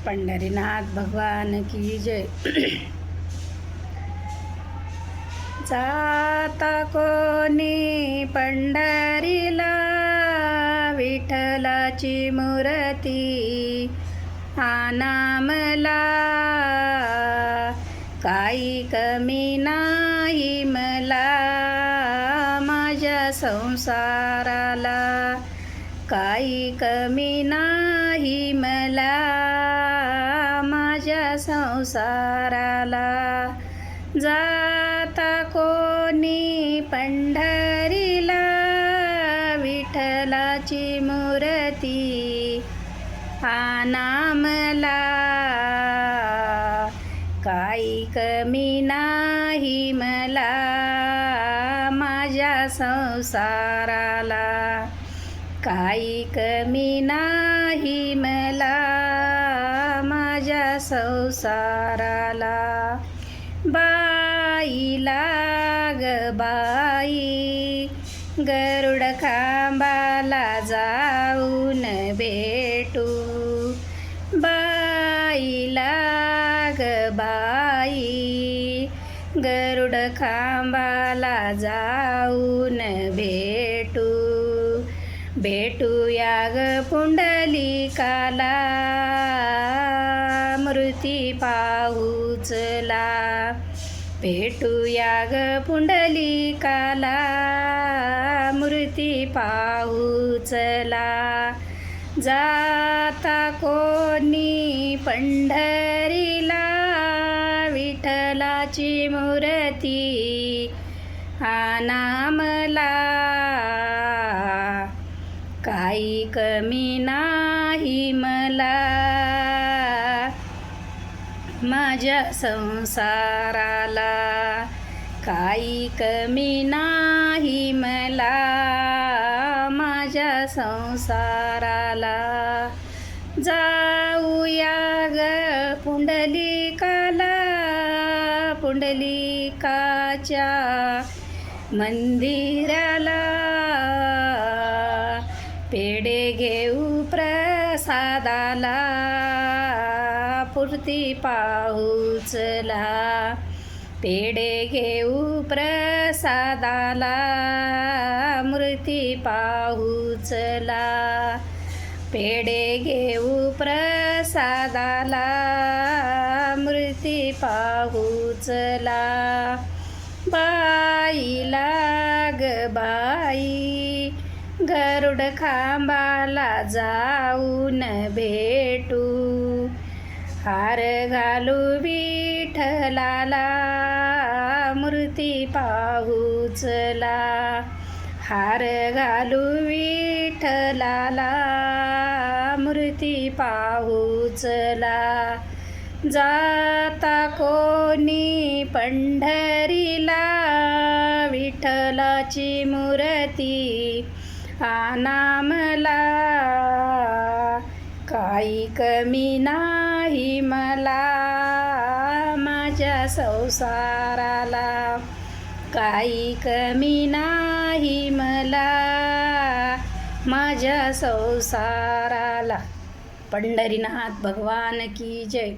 पंढरीनाथ भगवान की जय। जाता कोणी पंढरीला विठ्ठलाची मूर्ती आनामला, काही कमी नाही मला माझ्या संसाराला, काही कमी नाही मला माझ्या संसाराला। जाता कोणी पंढरीला विठ्ठलाची मूर्ती आनामला, काही कमी नाही मला माझ्या संसाराला, काही कमी नाही मला माझ्या संसाराला। बाईला ग बाई गरुड खांबाला जाऊन भेटू, बाईला ग बाई गरुड खांबाला जाऊन भेटू, भेटूया ग पुंडलिकाला मूर्ती पाहूचला, भेटूया ग पुंडलिकाला मूर्ती पाहूचला। जाता कोणी पंढरीला विठ्ठलाची मूर्ती आनामला, काही कमी नाही मला माझ्या संसाराला, काही कमी नाही मला माझ्या संसाराला। जाऊया ग पुंडलिकाला पुंडलिकाच्या मंदिराला, पेढे घेऊ प्रसादाला मूर्ती पाहूचला, पेढे घेऊ प्रसादाला मूर्ती पाहूचला, पेढे घेऊ प्रसादाला मूर्ती पाहूचला। बाईला ग बाई गरुड खांबाला जाऊन भेटू, हार घालू विठ्ठलाला मूर्ती पाहूचला, हार घालू विठ्ठलाला मूर्ती पाहूचला। जाता कोणी पंढरीला विठ्ठलाची मूर्ती आनामला, काही कमी नाही मला माझ्या संसाराला, काही कमी नाही मला माझ्या संसाराला। पंढरीनाथ भगवान की जय।